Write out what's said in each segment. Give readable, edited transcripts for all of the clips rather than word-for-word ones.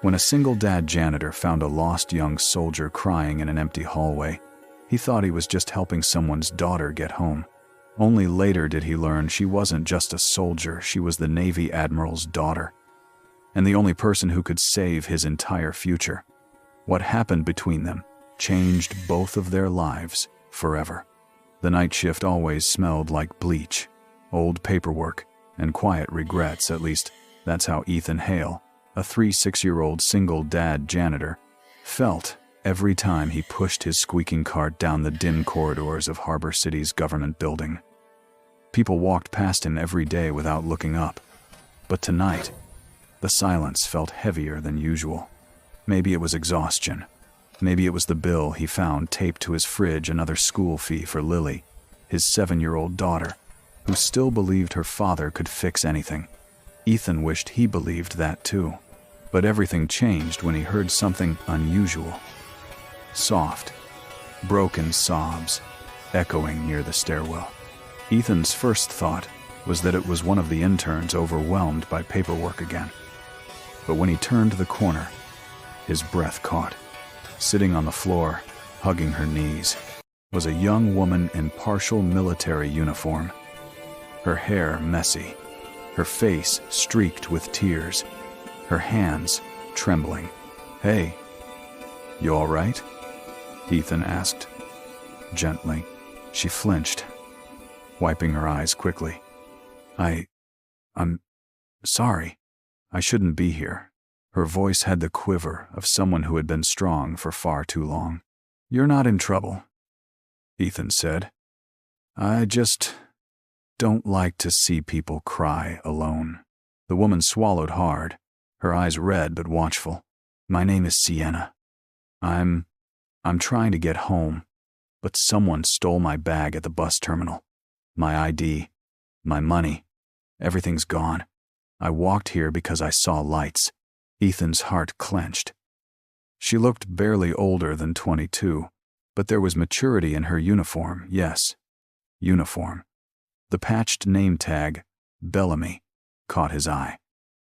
When a single dad janitor found a lost young soldier crying in an empty hallway, he thought he was just helping someone's daughter get home. Only later did he learn she wasn't just a soldier, she was the Navy Admiral's daughter, and the only person who could save his entire future. What happened between them changed both of their lives forever. The night shift always smelled like bleach, old paperwork, and quiet regrets. At least that's how Ethan Hale, a 6-year-old single dad janitor, felt every time he pushed his squeaking cart down the dim corridors of Harbor City's government building. People walked past him every day without looking up, but tonight, the silence felt heavier than usual. Maybe it was exhaustion. Maybe it was the bill he found taped to his fridge, another school fee for Lily, his 7-year-old daughter, who still believed her father could fix anything. Ethan wished he believed that too. But everything changed when he heard something unusual. Soft, broken sobs echoing near the stairwell. Ethan's first thought was that it was one of the interns overwhelmed by paperwork again. But when he turned the corner, his breath caught. Sitting on the floor, hugging her knees, was a young woman in partial military uniform. Her hair messy, her face streaked with tears, her hands trembling. "Hey, you all right?" Ethan asked. Gently, she flinched, wiping her eyes quickly. I'm sorry. I shouldn't be here." Her voice had the quiver of someone who had been strong for far too long. "You're not in trouble," Ethan said. "I just don't like to see people cry alone." The woman swallowed hard, her eyes red but watchful. "My name is Sienna. I'm trying to get home, but someone stole my bag at the bus terminal. My ID, my money, everything's gone. I walked here because I saw lights." Ethan's heart clenched. She looked barely older than 22, but there was maturity in her uniform. Yes, uniform. The patched name tag, Bellamy, caught his eye.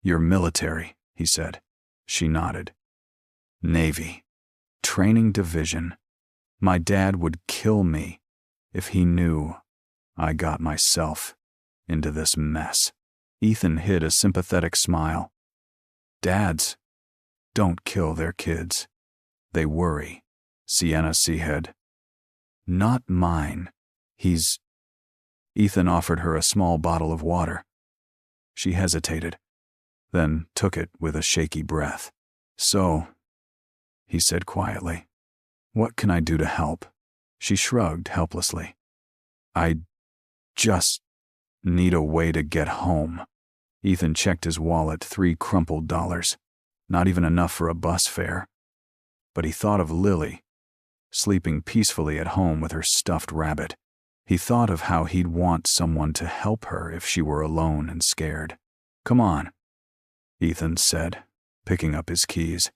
"You're military," he said. She nodded. "Navy. Training division. My dad would kill me if he knew I got myself into this mess." Ethan hid a sympathetic smile. "Dads don't kill their kids. They worry." Sienna Seahead. "Not mine. He's..." Ethan offered her a small bottle of water. She hesitated, then took it with a shaky breath. "So," he said quietly, "what can I do to help?" She shrugged helplessly. "I just need a way to get home." Ethan checked his wallet, 3 crumpled dollars. Not even enough for a bus fare. But he thought of Lily, sleeping peacefully at home with her stuffed rabbit. He thought of how he'd want someone to help her if she were alone and scared. "Come on," Ethan said, picking up his keys.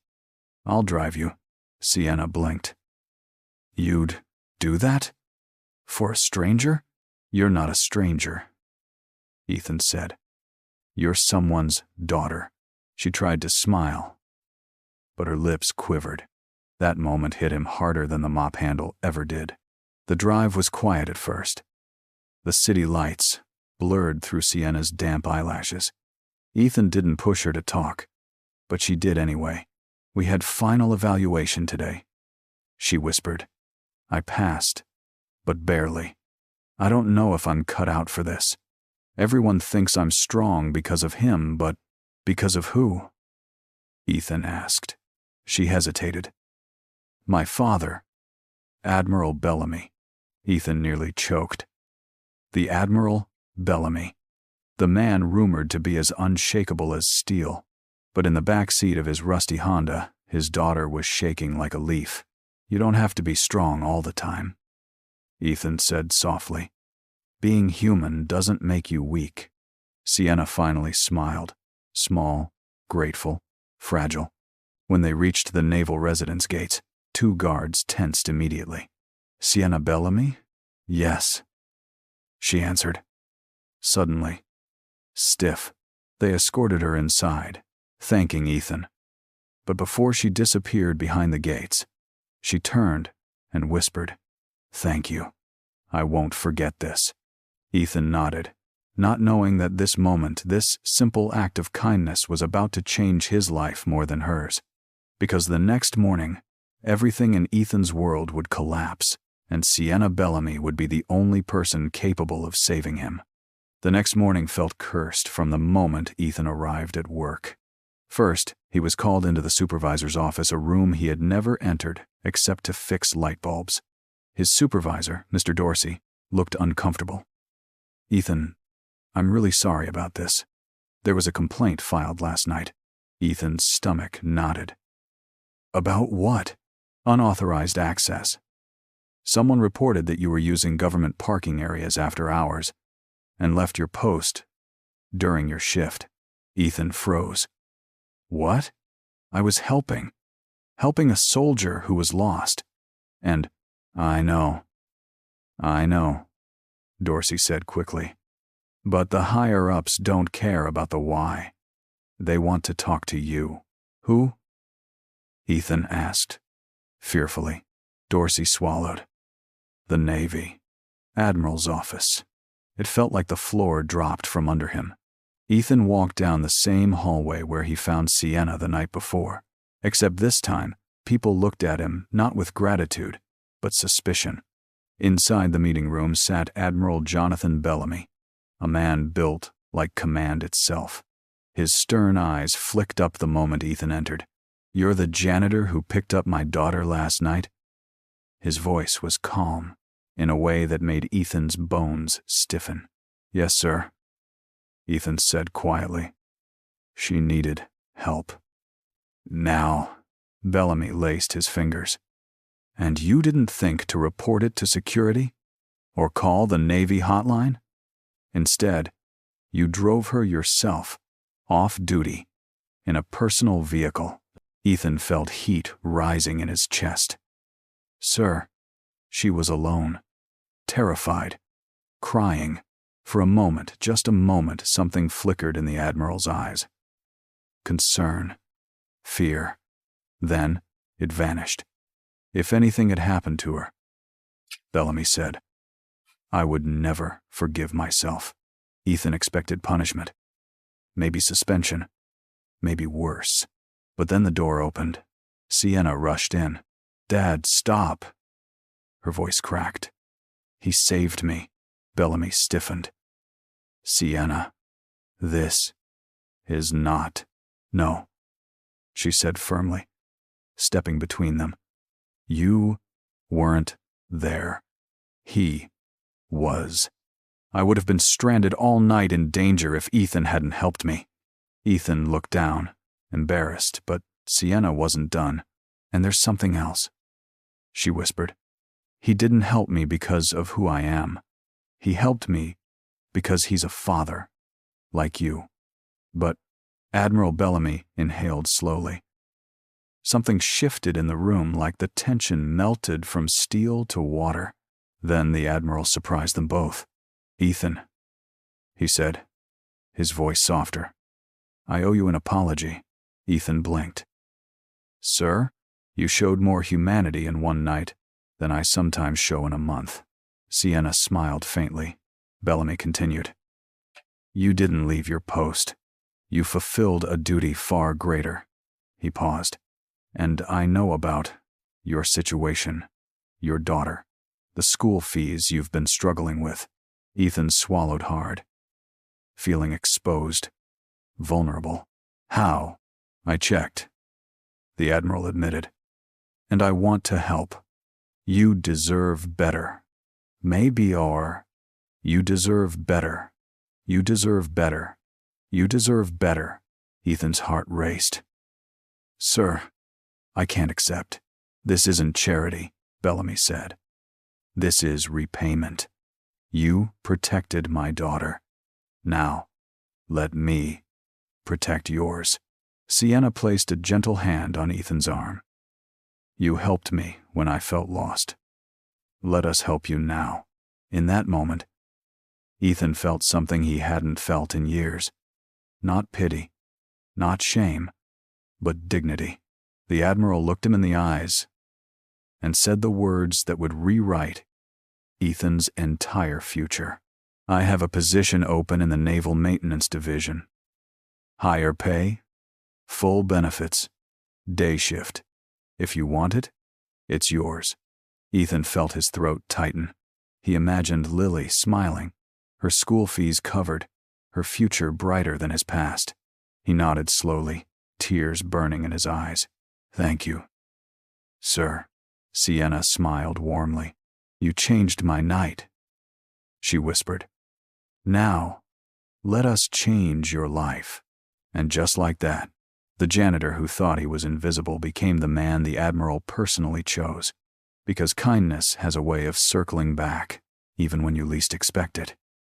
"I'll drive you." Sienna blinked. "You'd do that? For a stranger?" "You're not a stranger," Ethan said. "You're someone's daughter." She tried to smile, but her lips quivered. That moment hit him harder than the mop handle ever did. The drive was quiet at first. The city lights blurred through Sienna's damp eyelashes. Ethan didn't push her to talk, but she did anyway. "We had final evaluation today," she whispered. "I passed, but barely. I don't know if I'm cut out for this. Everyone thinks I'm strong because of him, but because of who?" Ethan asked. She hesitated. "My father, Admiral Bellamy." Ethan nearly choked. The Admiral Bellamy. The man rumored to be as unshakable as steel. But in the back seat of his rusty Honda, his daughter was shaking like a leaf. "You don't have to be strong all the time," Ethan said softly. "Being human doesn't make you weak." Sienna finally smiled. Small, grateful, fragile. When they reached the naval residence gates, 2 guards tensed immediately. "Sienna Bellamy?" "Yes," she answered. Suddenly, stiff, they escorted her inside, thanking Ethan. but before she disappeared behind the gates, she turned and whispered, "Thank you. I won't forget this." Ethan nodded, not knowing that this moment, this simple act of kindness was about to change his life more than hers. Because the next morning, everything in Ethan's world would collapse, and Sienna Bellamy would be the only person capable of saving him. The next morning felt cursed from the moment Ethan arrived at work. First, he was called into the supervisor's office, a room he had never entered except to fix light bulbs. His supervisor, Mr. Dorsey, looked uncomfortable. "Ethan, I'm really sorry about this. There was a complaint filed last night." Ethan's stomach knotted. "About what?" "Unauthorized access. Someone reported that you were using government parking areas after hours and left your post during your shift." Ethan froze. "What?" "I was helping a soldier who was lost. And I know, Dorsey said quickly. "But the higher-ups don't care about the why. They want to talk to you." "Who?" Ethan asked, fearfully. Dorsey swallowed. "The Navy Admiral's office." It felt like the floor dropped from under him. Ethan walked down the same hallway where he found Sienna the night before, except this time, people looked at him not with gratitude, but suspicion. Inside the meeting room sat Admiral Jonathan Bellamy, a man built like command itself. His stern eyes flicked up the moment Ethan entered. "You're the janitor who picked up my daughter last night?" His voice was calm, in a way that made Ethan's bones stiffen. "Yes, sir," Ethan said quietly. "She needed help." "Now," Bellamy laced his fingers. "And you didn't think to report it to security? Or call the Navy hotline? Instead, you drove her yourself, off duty, in a personal vehicle." Ethan felt heat rising in his chest. "Sir," she was alone, terrified, crying. For a moment, just a moment, something flickered in the Admiral's eyes. Concern, fear. Then it vanished. "If anything had happened to her," Bellamy said, "I would never forgive myself." Ethan expected punishment. Maybe suspension. Maybe worse. But then the door opened. Sienna rushed in. "Dad, stop." Her voice cracked. "He saved me." Bellamy stiffened. "Sienna, this is not." "No," she said firmly, stepping between them. "You weren't there. He was. I would have been stranded all night in danger if Ethan hadn't helped me." Ethan looked down, embarrassed, but Sienna wasn't done. "And there's something else," she whispered. "He didn't help me because of who I am. He helped me because he's a father, like you." But Admiral Bellamy inhaled slowly. Something shifted in the room, like the tension melted from steel to water. Then the Admiral surprised them both. "Ethan," he said, his voice softer. "I owe you an apology." Ethan blinked. "Sir, you showed more humanity in one night than I sometimes show in a month." Sienna smiled faintly. Bellamy continued. "You didn't leave your post. You fulfilled a duty far greater." He paused. "And I know about your situation, your daughter, the school fees you've been struggling with." Ethan swallowed hard, feeling exposed, vulnerable. "How?" "I checked," the Admiral admitted. "And I want to help. You deserve better. Maybe, or you deserve better. You deserve better. You deserve better." Ethan's heart raced. "Sir, I can't accept. This isn't charity," Bellamy said. "This is repayment. You protected my daughter. Now, let me protect yours." Sienna placed a gentle hand on Ethan's arm. "You helped me when I felt lost. Let us help you now." In that moment, Ethan felt something he hadn't felt in years. Not pity, not shame, but dignity. The Admiral looked him in the eyes and said the words that would rewrite Ethan's entire future. I have a position open in the Naval Maintenance Division. Higher pay, full benefits, day shift. If you want it, it's yours. Ethan felt his throat tighten. He imagined Lily smiling, her school fees covered, her future brighter than his past. He nodded slowly, tears burning in his eyes. Thank you, sir. Sienna smiled warmly. You changed my night, she whispered. Now, let us change your life. And just like that, the janitor who thought he was invisible became the man the Admiral personally chose. Because kindness has a way of circling back, even when you least expect it.